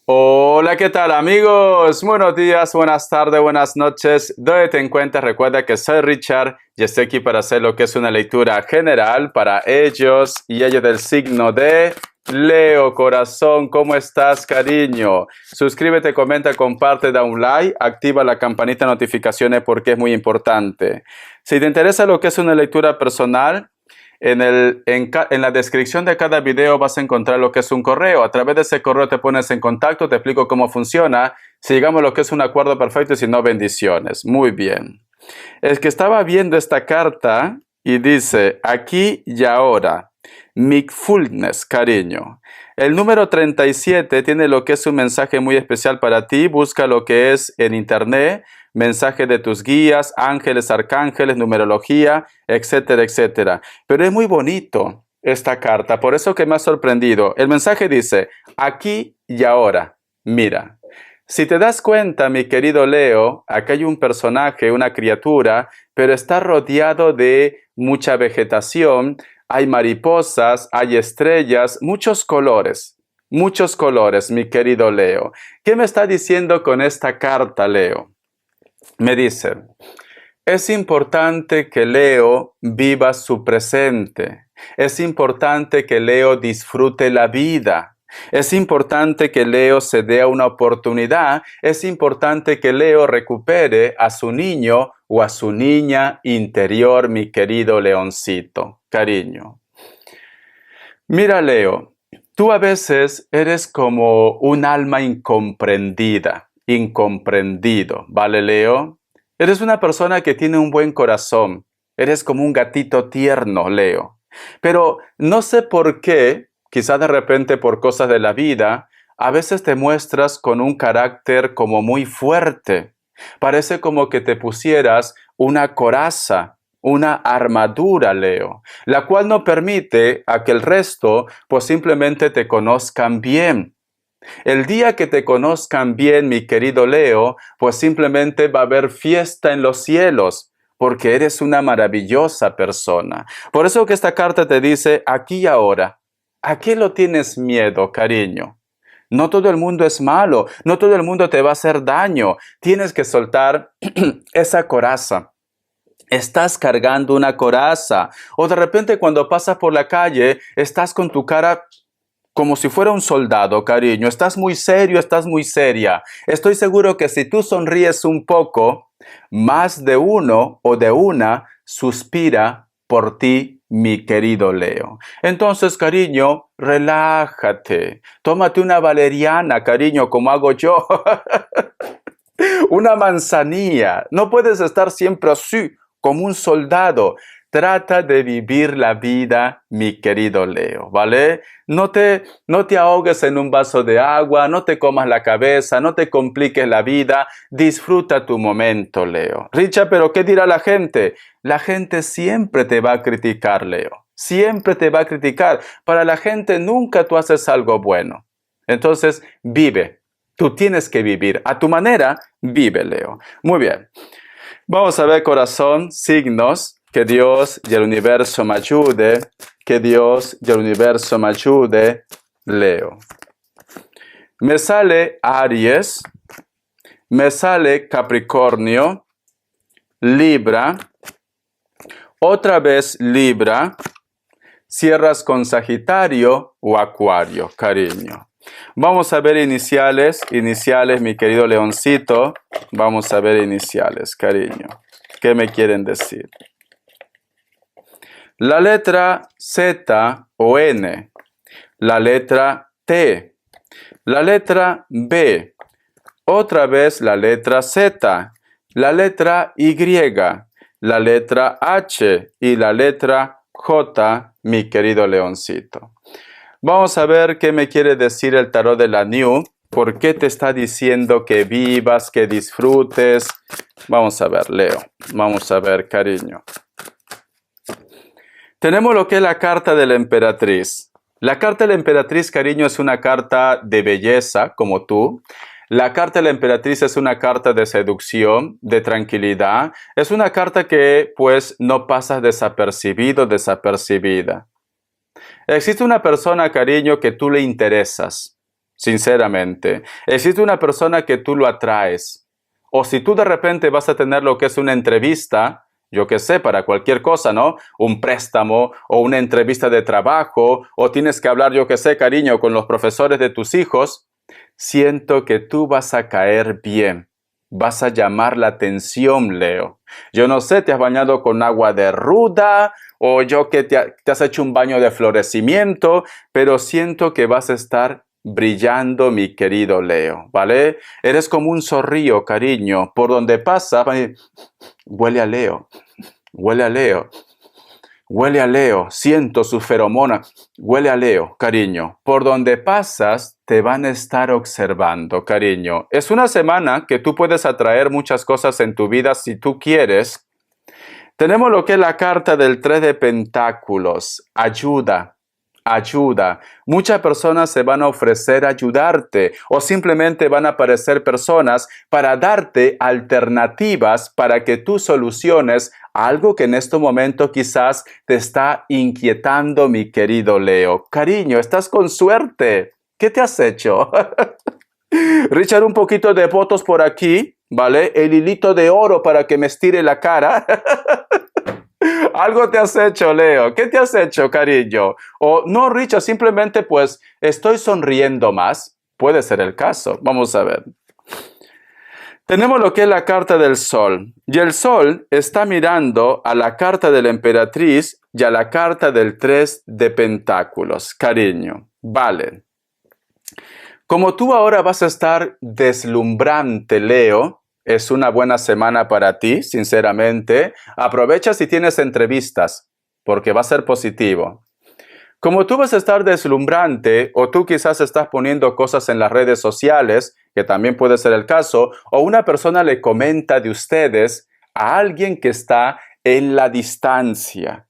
Hola, ¿qué tal amigos? Buenos días, buenas tardes, buenas noches. Donde te encuentras, recuerda que soy Richard y estoy aquí para hacer lo que es una lectura general para ellos y ellos del signo de Leo. Corazón, ¿cómo estás, cariño? Suscríbete, comenta, comparte, da un like, activa la campanita de notificaciones porque es muy importante. Si te interesa lo que es una lectura personal, en la descripción de cada video vas a encontrar lo que es un correo. A través de ese correo te pones en contacto, te explico cómo funciona, si llegamos a lo que es un acuerdo perfecto y si no, bendiciones. Muy bien. Es que estaba viendo esta carta y dice, aquí y ahora, mindfulness, cariño. El número 37 tiene lo que es un mensaje muy especial para ti. Busca lo que es en internet, mensaje de tus guías, ángeles, arcángeles, numerología, etcétera, etcétera. Pero es muy bonito esta carta, por eso que me ha sorprendido. El mensaje dice, aquí y ahora, mira. Si te das cuenta, mi querido Leo, acá hay un personaje, una criatura, pero está rodeado de mucha vegetación, hay mariposas, hay estrellas, muchos colores, mi querido Leo. ¿Qué me está diciendo con esta carta, Leo? Me dice, es importante que Leo viva su presente. Es importante que Leo disfrute la vida. Es importante que Leo se dé una oportunidad. Es importante que Leo recupere a su niño o a su niña interior, mi querido leoncito. Cariño. Mira, Leo, tú a veces eres como un alma incomprendida, incomprendido, ¿vale, Leo? Eres una persona que tiene un buen corazón. Eres como un gatito tierno, Leo. Pero no sé por qué, quizá de repente por cosas de la vida, a veces te muestras con un carácter como muy fuerte. Parece como que te pusieras una coraza, una armadura, Leo, la cual no permite a que el resto pues simplemente te conozcan bien. El día que te conozcan bien, mi querido Leo, pues simplemente va a haber fiesta en los cielos, porque eres una maravillosa persona. Por eso que esta carta te dice, aquí y ahora, ¿a qué lo tienes miedo, cariño? No todo el mundo es malo, no todo el mundo te va a hacer daño. Tienes que soltar esa coraza. Estás cargando una coraza, o de repente cuando pasas por la calle, estás con tu cara como si fuera un soldado, cariño. Estás muy serio, estás muy seria. Estoy seguro que si tú sonríes un poco, más de uno o de una suspira por ti, mi querido Leo. Entonces, cariño, relájate. Tómate una valeriana, cariño, como hago yo. Una manzanilla. No puedes estar siempre así, como un soldado. Trata de vivir la vida, mi querido Leo, ¿vale? No te ahogues en un vaso de agua, no te comas la cabeza, no te compliques la vida. Disfruta tu momento, Leo. Richa, ¿pero qué dirá la gente? La gente siempre te va a criticar, Leo. Siempre te va a criticar. Para la gente nunca tú haces algo bueno. Entonces, vive. Tú tienes que vivir. A tu manera, vive, Leo. Muy bien. Vamos a ver, corazón, signos. Que Dios y el universo me ayude. Que Dios y el universo me ayude. Leo. Me sale Aries. Me sale Capricornio. Libra. Otra vez Libra. Cierras con Sagitario o Acuario, cariño. Vamos a ver iniciales, mi querido leoncito. Vamos a ver iniciales, cariño. ¿Qué me quieren decir? La letra Z o N, la letra T, la letra B, otra vez la letra Z, la letra Y, la letra H y la letra J, mi querido leoncito. Vamos a ver qué me quiere decir el tarot de la New. ¿Por qué te está diciendo que vivas, que disfrutes? Vamos a ver, Leo. Vamos a ver, cariño. Tenemos lo que es la carta de la emperatriz. La carta de la emperatriz, cariño, es una carta de belleza, como tú. La carta de la emperatriz es una carta de seducción, de tranquilidad. Es una carta que, pues, no pasa desapercibido, desapercibida. Existe una persona, cariño, que tú le interesas. sinceramente. Existe una persona que tú lo atraes. O si tú de repente vas a tener lo que es una entrevista, yo qué sé, para cualquier cosa, ¿no? Un préstamo o una entrevista de trabajo, o tienes que hablar, yo qué sé, cariño, con los profesores de tus hijos, siento que tú vas a caer bien. Vas a llamar la atención, Leo. Yo no sé, te has bañado con agua de ruda o yo que te has hecho un baño de florecimiento, pero siento que vas a estar brillando, mi querido Leo, ¿vale? Eres como un zorrillo, cariño. Por donde pasa, huele a Leo, huele a Leo. Huele a Leo, siento su feromona. Huele a Leo, cariño. Por donde pasas, te van a estar observando, cariño. Es una semana que tú puedes atraer muchas cosas en tu vida si tú quieres. Tenemos lo que es la carta del 3 de Pentáculos. Ayuda, ayuda. Muchas personas se van a ofrecer a ayudarte o simplemente van a aparecer personas para darte alternativas para que tú soluciones algo que en este momento quizás te está inquietando, mi querido Leo. Cariño, estás con suerte. ¿Qué te has hecho? Richard, un poquito de votos por aquí, ¿vale? El hilito de oro para que me estire la cara. Algo te has hecho, Leo. ¿Qué te has hecho, cariño? O no, Richard, simplemente pues estoy sonriendo más. Puede ser el caso. Vamos a ver. Tenemos lo que es la carta del sol. Y el sol está mirando a la carta de la emperatriz y a la carta del 3 de pentáculos. Cariño, vale. Como tú ahora vas a estar deslumbrante, Leo, es una buena semana para ti, sinceramente. Aprovecha si tienes entrevistas, porque va a ser positivo. Como tú vas a estar deslumbrante, o tú quizás estás poniendo cosas en las redes sociales, que también puede ser el caso, o una persona le comenta de ustedes a alguien que está en la distancia.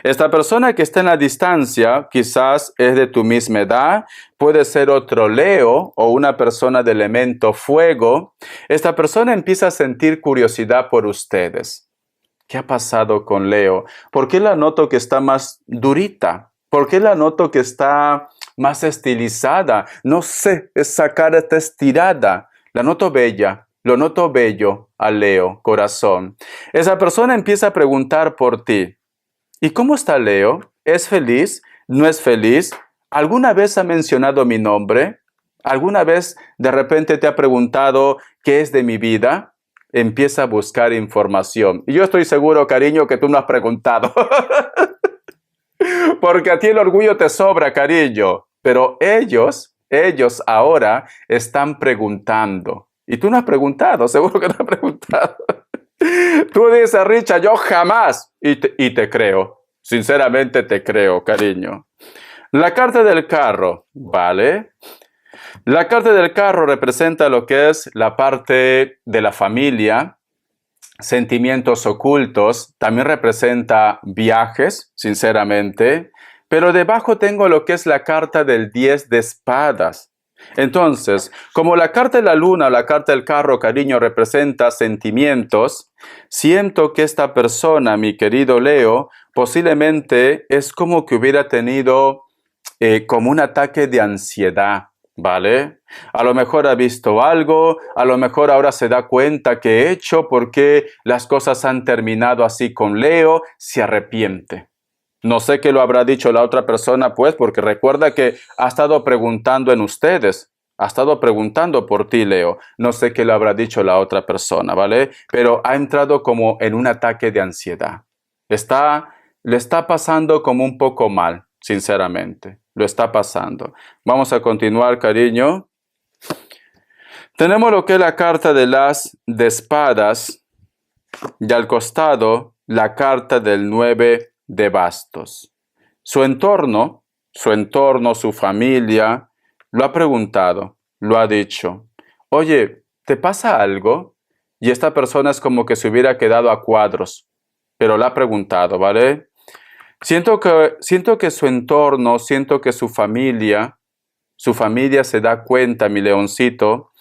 Esta persona que está en la distancia quizás es de tu misma edad, puede ser otro Leo o una persona de elemento fuego. Esta persona empieza a sentir curiosidad por ustedes. ¿Qué ha pasado con Leo? ¿Por qué la noto que está más durita? ¿Por qué la noto que está más estilizada? No sé, esa cara está estirada. La noto bella, lo noto bello a Leo, corazón. Esa persona empieza a preguntar por ti. ¿Y cómo está Leo? ¿Es feliz? ¿No es feliz? ¿Alguna vez ha mencionado mi nombre? ¿Alguna vez de repente te ha preguntado qué es de mi vida? Empieza a buscar información. Y yo estoy seguro, cariño, que tú no has preguntado. Porque a ti el orgullo te sobra, cariño. Pero ellos ahora están preguntando. Y tú no has preguntado, seguro que no has preguntado. Tú dices, Richard, yo jamás. Y te creo. Sinceramente te creo, cariño. La carta del carro, ¿vale? La carta del carro representa lo que es la parte de la familia, sentimientos ocultos, también representa viajes, sinceramente, pero debajo tengo lo que es la carta del 10 de espadas. Entonces, como la carta de la luna, la carta del carro, cariño, representa sentimientos, siento que esta persona, mi querido Leo, posiblemente es como que hubiera tenido como un ataque de ansiedad, ¿vale? A lo mejor ha visto algo, a lo mejor ahora se da cuenta que he hecho porque las cosas han terminado así con Leo, se arrepiente. No sé qué lo habrá dicho la otra persona, pues, porque recuerda que ha estado preguntando en ustedes. Ha estado preguntando por ti, Leo. No sé qué le habrá dicho la otra persona, ¿vale? Pero ha entrado como en un ataque de ansiedad. Le está pasando como un poco mal, sinceramente. Lo está pasando. Vamos a continuar, cariño. Tenemos lo que es la carta de las de espadas y al costado la carta del 9 de bastos. Su entorno, su familia, lo ha preguntado, lo ha dicho. Oye, ¿te pasa algo? Y esta persona es como que se hubiera quedado a cuadros, pero la ha preguntado, ¿vale? Siento que su entorno, siento que su familia se da cuenta, mi leoncito,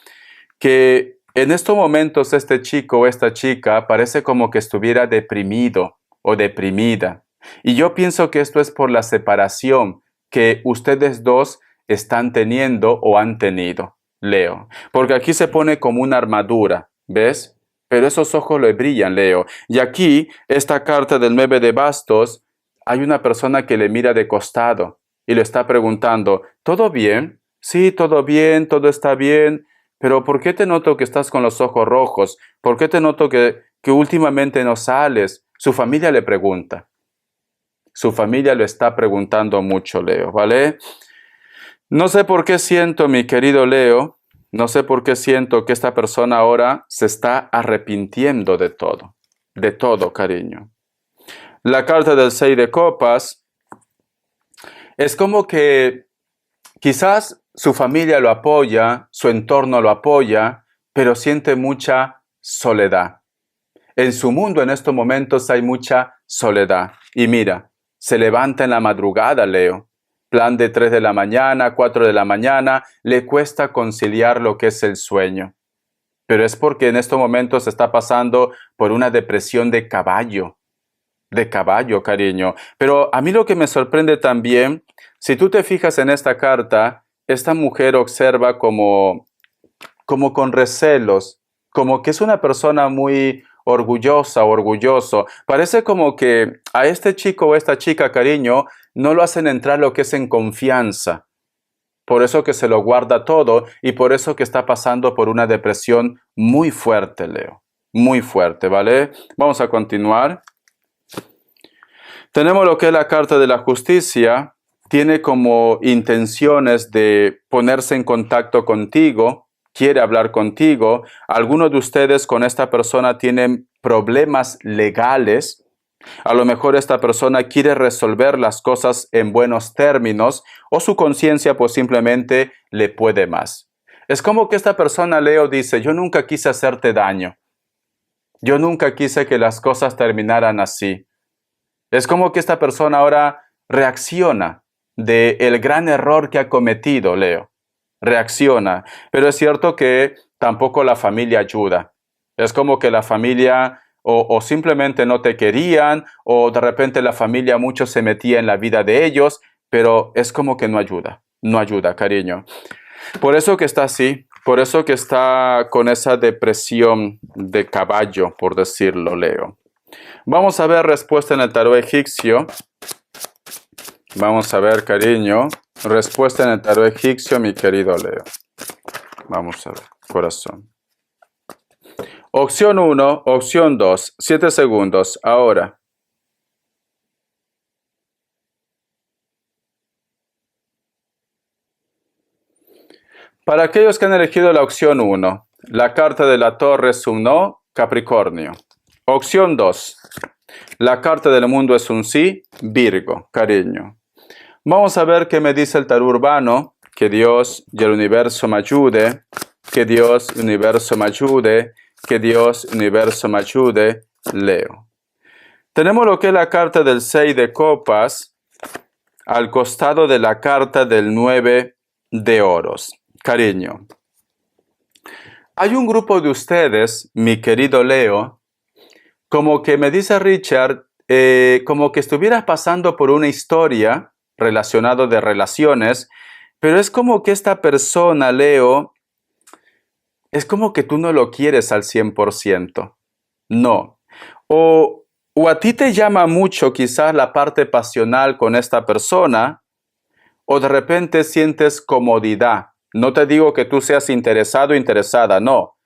que en estos momentos este chico o esta chica parece como que estuviera deprimido o deprimida. Y yo pienso que esto es por la separación que ustedes dos están teniendo o han tenido, Leo. Porque aquí se pone como una armadura, ¿ves? Pero esos ojos le brillan, Leo. Y aquí, esta carta del 9 de bastos, hay una persona que le mira de costado y le está preguntando, ¿todo bien? Sí, todo bien, todo está bien, pero ¿por qué te noto que estás con los ojos rojos? ¿Por qué te noto que últimamente no sales? Su familia le pregunta. Su familia lo está preguntando mucho, Leo, ¿vale? No sé por qué siento, mi querido Leo, no sé por qué siento que esta persona ahora se está arrepintiendo de todo, cariño. La carta del 6 de copas es como que quizás su familia lo apoya, su entorno lo apoya, pero siente mucha soledad. En su mundo en estos momentos hay mucha soledad. Y mira, se levanta en la madrugada, Leo. Plan de 3 de la mañana, 4 de la mañana, le cuesta conciliar lo que es el sueño. Pero es porque en estos momentos está pasando por una depresión de caballo, cariño. Pero a mí lo que me sorprende también, si tú te fijas en esta carta, esta mujer observa como con recelos, como que es una persona muy orgullosa o orgulloso. Parece como que a este chico o esta chica, cariño, no lo hacen entrar lo que es en confianza. Por eso que se lo guarda todo y por eso que está pasando por una depresión muy fuerte, Leo. Muy fuerte, ¿vale? Vamos a continuar. Tenemos lo que es la carta de la justicia. Tiene como intenciones de ponerse en contacto contigo, quiere hablar contigo. Algunos de ustedes con esta persona tienen problemas legales. A lo mejor esta persona quiere resolver las cosas en buenos términos o su conciencia pues simplemente le puede más. Es como que esta persona, Leo, dice, yo nunca quise hacerte daño. Yo nunca quise que las cosas terminaran así. Es como que esta persona ahora reacciona del gran error que ha cometido, Leo. Reacciona. Pero es cierto que tampoco la familia ayuda. Es como que la familia o simplemente no te querían o de repente la familia mucho se metía en la vida de ellos, pero es como que no ayuda. No ayuda, cariño. Por eso que está así. Por eso que está con esa depresión de caballo, por decirlo, Leo. Vamos a ver respuesta en el tarot egipcio. Vamos a ver, cariño. Respuesta en el tarot egipcio, mi querido Leo. Vamos a ver, corazón. Opción 1, opción 2, 7 segundos, ahora. Para aquellos que han elegido la opción 1, la carta de la torre es un no, Capricornio. Opción 2, la carta del mundo es un sí, Virgo, cariño. Vamos a ver qué me dice el tarot urbano. Que Dios y el universo me ayude. Que Dios y el universo me ayude. Que Dios y el universo me ayude. Leo. Tenemos lo que es la carta del 6 de copas al costado de la carta del 9 de oros. Cariño. Hay un grupo de ustedes, mi querido Leo, como que me dice Richard, como que estuvieras pasando por una historia relacionado de relaciones, pero es como que esta persona, Leo, es como que tú no lo quieres al 100%. No. O a ti te llama mucho quizás la parte pasional con esta persona, o de repente sientes comodidad. No te digo que tú seas interesado o interesada, no.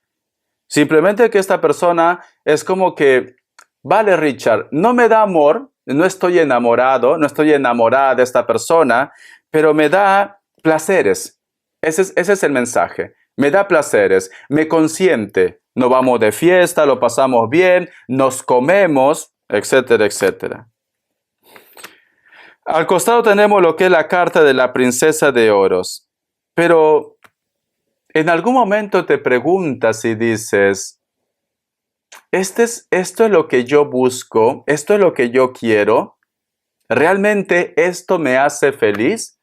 Simplemente que esta persona es como que, vale, Richard, no me da amor, no estoy enamorado, no estoy enamorada de esta persona, pero me da placeres. Ese es el mensaje. Me da placeres, me consiente. Nos vamos de fiesta, lo pasamos bien, nos comemos, etcétera, etcétera. Al costado tenemos lo que es la carta de la princesa de oros. Pero en algún momento te preguntas y dices, esto es lo que yo busco, esto es lo que yo quiero, ¿realmente esto me hace feliz?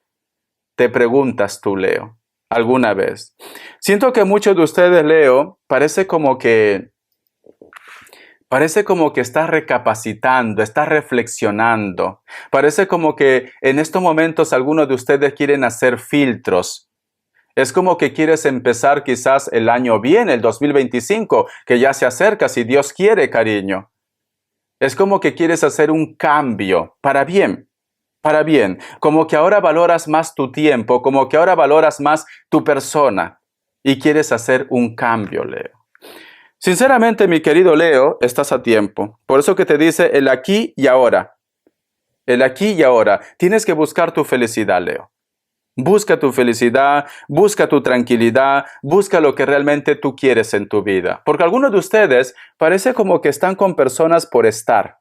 Te preguntas tú, Leo, alguna vez. Siento que muchos de ustedes, Leo, parece como que Parece como que estás recapacitando, estás reflexionando. Parece como que en estos momentos algunos de ustedes quieren hacer filtros. Es como que quieres empezar quizás el año bien, el 2025, que ya se acerca, si Dios quiere, cariño. Es como que quieres hacer un cambio para bien, para bien. Como que ahora valoras más tu tiempo, como que ahora valoras más tu persona y quieres hacer un cambio, Leo. Sinceramente, mi querido Leo, estás a tiempo. Por eso que te dice el aquí y ahora. El aquí y ahora. Tienes que buscar tu felicidad, Leo. Busca tu felicidad, busca tu tranquilidad, busca lo que realmente tú quieres en tu vida. Porque algunos de ustedes parece como que están con personas por estar.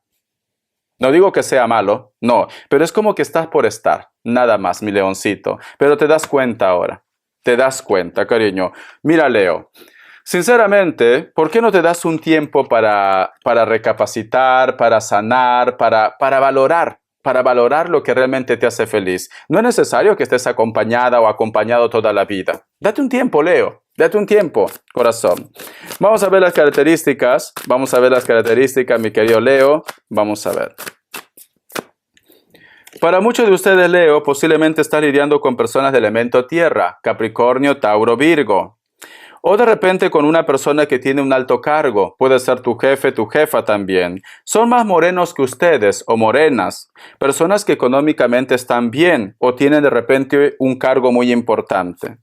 No digo que sea malo, no, pero es como que estás por estar. Nada más, mi leoncito. Pero te das cuenta ahora. Te das cuenta, cariño. Mira, Leo. Sinceramente, ¿por qué no te das un tiempo para recapacitar, para sanar, para valorar lo que realmente te hace feliz? No es necesario que estés acompañada o acompañado toda la vida. Date un tiempo, Leo. Date un tiempo, corazón. Vamos a ver las características. Vamos a ver las características, mi querido Leo. Vamos a ver. Para muchos de ustedes, Leo, posiblemente está lidiando con personas de elemento tierra, Capricornio, Tauro, Virgo. O de repente con una persona que tiene un alto cargo, puede ser tu jefe, tu jefa también. Son más morenos que ustedes o morenas, personas que económicamente están bien o tienen de repente un cargo muy importante.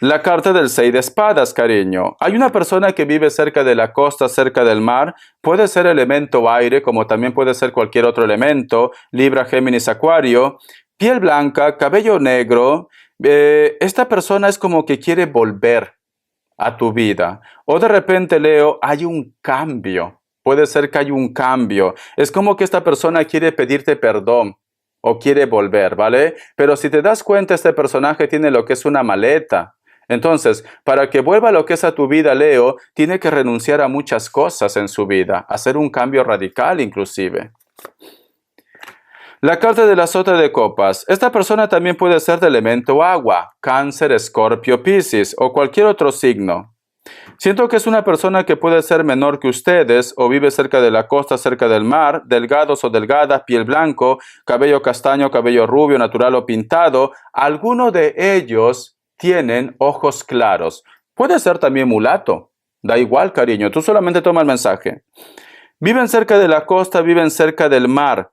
La carta del 6 de espadas, cariño. Hay una persona que vive cerca de la costa, cerca del mar. Puede ser elemento aire, como también puede ser cualquier otro elemento. Libra, Géminis, Acuario. Piel blanca, cabello negro. Esta persona es como que quiere volver a tu vida. O de repente, Leo, hay un cambio. Puede ser que hay un cambio. Es como que esta persona quiere pedirte perdón o quiere volver, ¿vale? Pero si te das cuenta, este personaje tiene lo que es una maleta. Entonces, para que vuelva lo que es a tu vida, Leo, tiene que renunciar a muchas cosas en su vida, hacer un cambio radical inclusive. La carta de la sota de copas. Esta persona también puede ser de elemento agua, Cáncer, Escorpio, Piscis o cualquier otro signo. Siento que es una persona que puede ser menor que ustedes o vive cerca de la costa, cerca del mar, delgados o delgadas, piel blanco, cabello castaño, cabello rubio, natural o pintado. Algunos de ellos tienen ojos claros. Puede ser también mulato. Da igual, cariño, tú solamente toma el mensaje. Viven cerca de la costa, viven cerca del mar.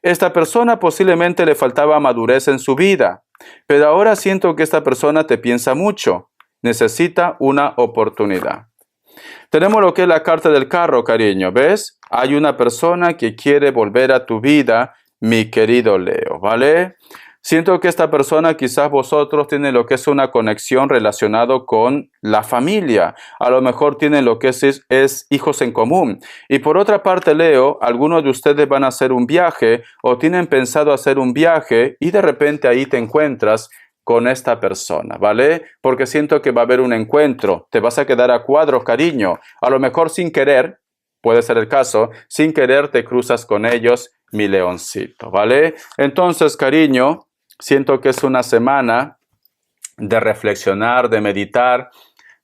Esta persona posiblemente le faltaba madurez en su vida, pero ahora siento que esta persona te piensa mucho. Necesita una oportunidad. Tenemos lo que es la carta del carro, cariño. ¿Ves? Hay una persona que quiere volver a tu vida, mi querido Leo, ¿vale? Siento que esta persona, quizás vosotros tienen lo que es una conexión relacionado con la familia. A lo mejor tienen lo que es hijos en común. Y por otra parte, Leo, algunos de ustedes van a hacer un viaje o tienen pensado hacer un viaje y de repente ahí te encuentras con esta persona, ¿vale? Porque siento que va a haber un encuentro. Te vas a quedar a cuadros, cariño. A lo mejor sin querer, puede ser el caso, sin querer te cruzas con ellos, mi leoncito, ¿vale? Entonces, cariño, siento que es una semana de reflexionar, de meditar.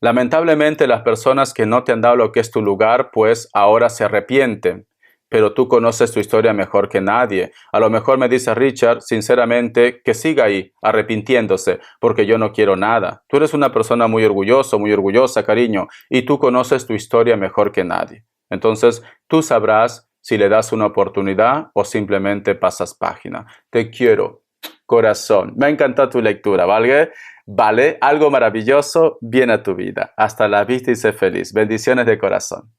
Lamentablemente, las personas que no te han dado lo que es tu lugar, pues ahora se arrepienten. Pero tú conoces tu historia mejor que nadie. A lo mejor me dice Richard, sinceramente, que siga ahí, arrepintiéndose, porque yo no quiero nada. Tú eres una persona muy orgulloso, muy orgullosa, cariño, y tú conoces tu historia mejor que nadie. Entonces, tú sabrás si le das una oportunidad o simplemente pasas página. Te quiero, corazón. Me ha encantado tu lectura, ¿vale? Vale, algo maravilloso viene a tu vida. Hasta la vista y sé feliz. Bendiciones de corazón.